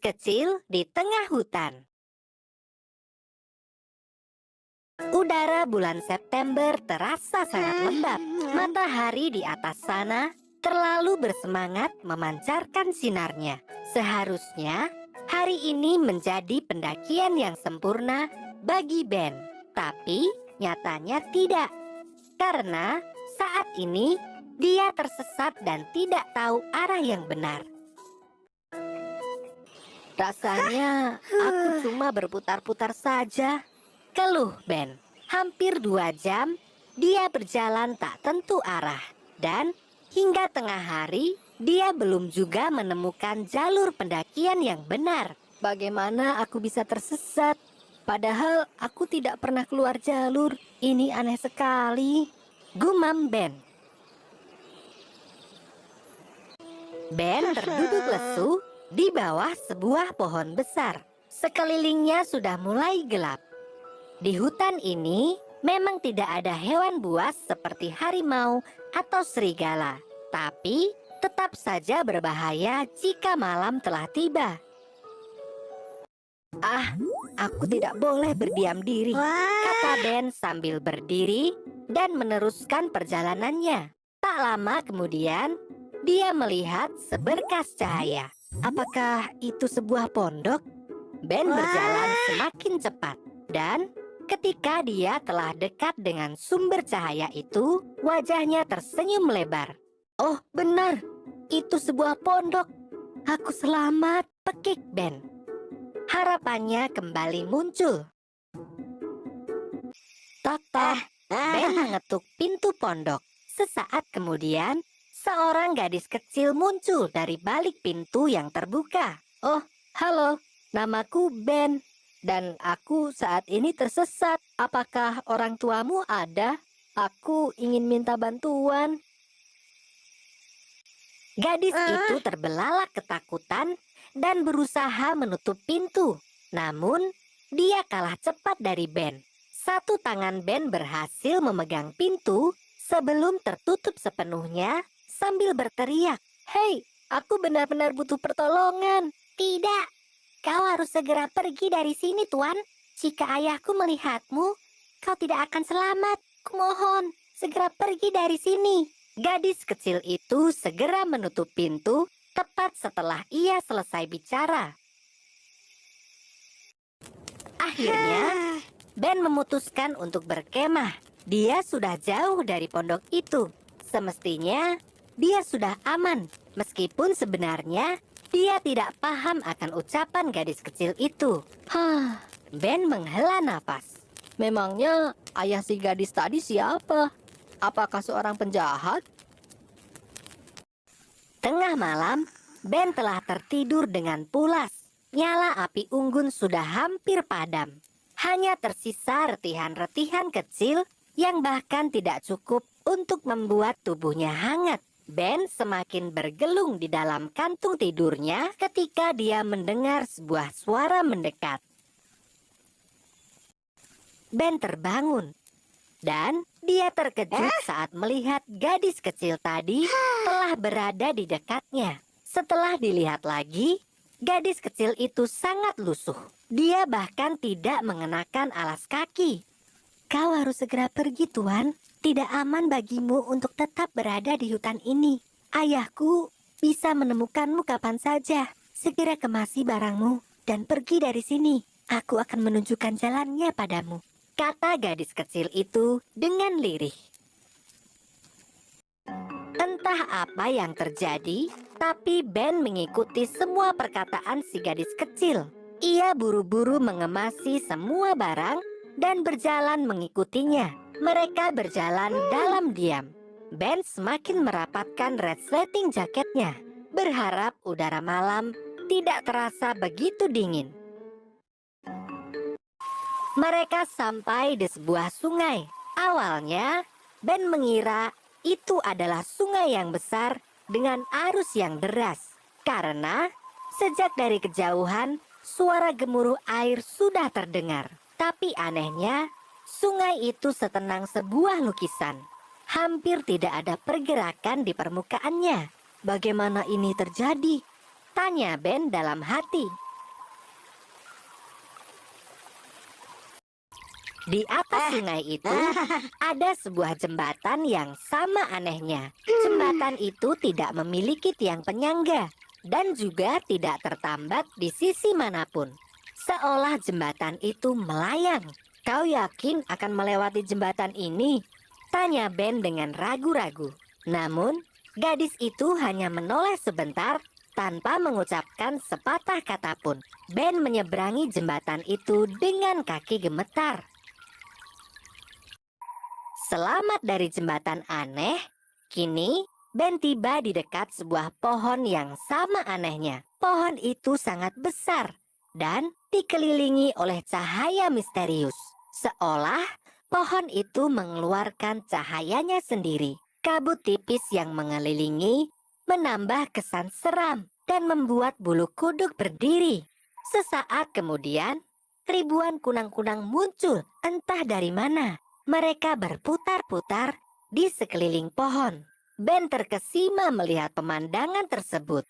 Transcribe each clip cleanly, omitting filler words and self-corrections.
kecil di tengah hutan. Udara bulan September terasa sangat lembab. Matahari di atas sana terlalu bersemangat memancarkan sinarnya. Seharusnya hari ini menjadi pendakian yang sempurna bagi Ben. Tapi nyatanya tidak. Karena saat ini dia tersesat dan tidak tahu arah yang benar. Rasanya aku cuma berputar-putar saja, keluh Ben. Hampir 2 jam dia berjalan tak tentu arah. Dan hingga tengah hari dia belum juga menemukan jalur pendakian yang benar. Bagaimana aku bisa tersesat? Padahal aku tidak pernah keluar jalur. Ini aneh sekali, gumam Ben. Ben terduduk lesu di bawah sebuah pohon besar. Sekelilingnya sudah mulai gelap. Di hutan ini memang tidak ada hewan buas seperti harimau atau serigala. Tapi tetap saja berbahaya jika malam telah tiba. Aku tidak boleh berdiam diri, kata Ben sambil berdiri dan meneruskan perjalanannya. Tak lama kemudian, dia melihat seberkas cahaya. Apakah itu sebuah pondok? Ben berjalan semakin cepat. Dan ketika dia telah dekat dengan sumber cahaya itu, wajahnya tersenyum lebar. Oh benar, itu sebuah pondok. Aku selamat, pekik Ben. Harapannya kembali muncul. Tok-tok, Ben mengetuk pintu pondok. Sesaat kemudian, seorang gadis kecil muncul dari balik pintu yang terbuka. Oh, halo, namaku Ben. Dan aku saat ini tersesat. Apakah orang tuamu ada? Aku ingin minta bantuan. Gadis itu terbelalak ketakutan dan berusaha menutup pintu. Namun, dia kalah cepat dari Ben. Satu tangan Ben berhasil memegang pintu sebelum tertutup sepenuhnya sambil berteriak, "Hei, aku benar-benar butuh pertolongan." "Tidak, kau harus segera pergi dari sini, Tuan. Jika ayahku melihatmu, kau tidak akan selamat. Kumohon, segera pergi dari sini." Gadis kecil itu segera menutup pintu tepat setelah ia selesai bicara. Akhirnya, Ben memutuskan untuk berkemah. Dia sudah jauh dari pondok itu. Semestinya, dia sudah aman. Meskipun sebenarnya, dia tidak paham akan ucapan gadis kecil itu. Ben menghela nafas. Memangnya ayah si gadis tadi siapa? Apakah seorang penjahat? Tengah malam, Ben telah tertidur dengan pulas. Nyala api unggun sudah hampir padam. Hanya tersisa retihan-retihan kecil yang bahkan tidak cukup untuk membuat tubuhnya hangat. Ben semakin bergelung di dalam kantung tidurnya ketika dia mendengar sebuah suara mendekat. Ben terbangun. Dan dia terkejut saat melihat gadis kecil tadi telah berada di dekatnya. Setelah dilihat lagi, gadis kecil itu sangat lusuh. Dia bahkan tidak mengenakan alas kaki. "Kau harus segera pergi, Tuan. Tidak aman bagimu untuk tetap berada di hutan ini. Ayahku bisa menemukanmu kapan saja. Segera kemasi barangmu dan pergi dari sini. Aku akan menunjukkan jalannya padamu," kata gadis kecil itu dengan lirih. Entah apa yang terjadi, tapi Ben mengikuti semua perkataan si gadis kecil. Ia buru-buru mengemasi semua barang dan berjalan mengikutinya. Mereka berjalan dalam diam. Ben semakin merapatkan resleting jaketnya, berharap udara malam tidak terasa begitu dingin. Mereka sampai di sebuah sungai. Awalnya, Ben mengira itu adalah sungai yang besar dengan arus yang deras. Karena sejak dari kejauhan, suara gemuruh air sudah terdengar. Tapi anehnya, sungai itu setenang sebuah lukisan. Hampir tidak ada pergerakan di permukaannya. Bagaimana ini terjadi? Tanya Ben dalam hati. Di atas sungai itu ada sebuah jembatan yang sama anehnya. Jembatan itu tidak memiliki tiang penyangga dan juga tidak tertambat di sisi manapun. Seolah jembatan itu melayang. Kau yakin akan melewati jembatan ini? Tanya Ben dengan ragu-ragu. Namun, gadis itu hanya menoleh sebentar tanpa mengucapkan sepatah kata pun. Ben menyeberangi jembatan itu dengan kaki gemetar. Selamat dari jembatan aneh, kini Ben tiba di dekat sebuah pohon yang sama anehnya. Pohon itu sangat besar dan dikelilingi oleh cahaya misterius. Seolah pohon itu mengeluarkan cahayanya sendiri. Kabut tipis yang mengelilingi menambah kesan seram dan membuat bulu kuduk berdiri. Sesaat kemudian, ribuan kunang-kunang muncul entah dari mana. Mereka berputar-putar di sekeliling pohon. Ben terkesima melihat pemandangan tersebut.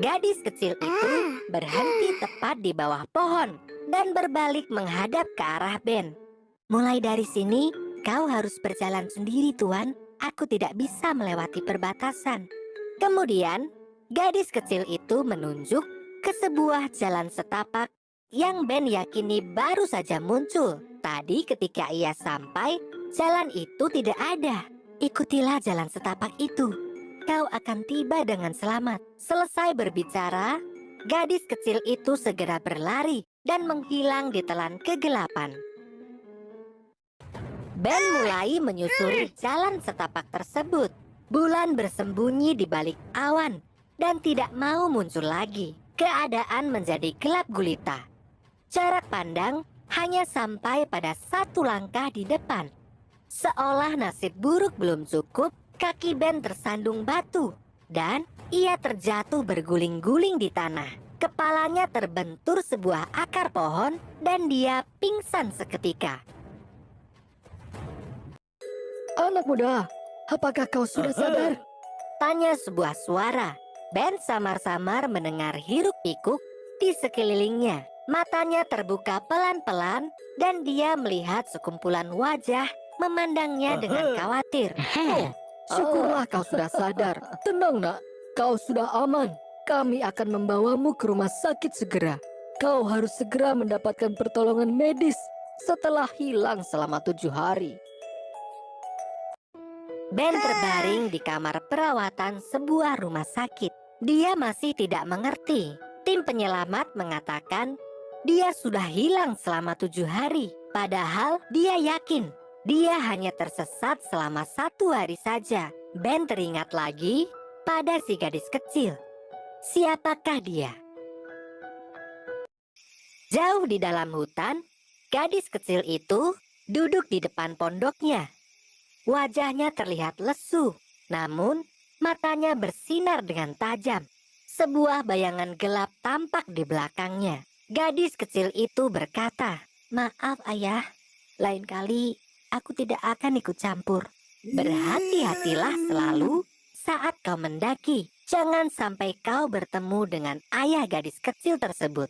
Gadis kecil itu berhenti tepat di bawah pohon dan berbalik menghadap ke arah Ben. Mulai dari sini, kau harus berjalan sendiri, Tuan. Aku tidak bisa melewati perbatasan. Kemudian, gadis kecil itu menunjuk ke sebuah jalan setapak yang Ben yakini baru saja muncul. Tadi ketika ia sampai, jalan itu tidak ada. Ikutilah jalan setapak itu. Kau akan tiba dengan selamat. Selesai berbicara, gadis kecil itu segera berlari dan menghilang di telan kegelapan. Ben mulai menyusuri jalan setapak tersebut. Bulan bersembunyi di balik awan dan tidak mau muncul lagi. Keadaan menjadi gelap gulita. Jarak pandang hanya sampai pada satu langkah di depan. Seolah nasib buruk belum cukup, kaki Ben tersandung batu dan ia terjatuh berguling-guling di tanah. Kepalanya terbentur sebuah akar pohon dan dia pingsan seketika. Anak muda, apakah kau sudah sadar? Tanya sebuah suara. Ben samar-samar mendengar hiruk-pikuk di sekelilingnya. Matanya terbuka pelan-pelan dan dia melihat sekumpulan wajah memandangnya dengan khawatir. Oh, syukurlah kau sudah sadar. Tenang nak, kau sudah aman. Kami akan membawamu ke rumah sakit segera. Kau harus segera mendapatkan pertolongan medis setelah hilang selama 7 hari. Ben terbaring di kamar perawatan sebuah rumah sakit. Dia masih tidak mengerti. Tim penyelamat mengatakan dia sudah hilang selama 7 hari. Padahal dia yakin dia hanya tersesat selama 1 hari saja. Ben teringat lagi pada si gadis kecil. Siapakah dia? Jauh di dalam hutan, gadis kecil itu duduk di depan pondoknya. Wajahnya terlihat lesu, namun matanya bersinar dengan tajam. Sebuah bayangan gelap tampak di belakangnya. Gadis kecil itu berkata, "Maaf ayah, lain kali aku tidak akan ikut campur. Berhati-hatilah selalu saat kau mendaki. Jangan sampai kau bertemu dengan ayah gadis kecil tersebut."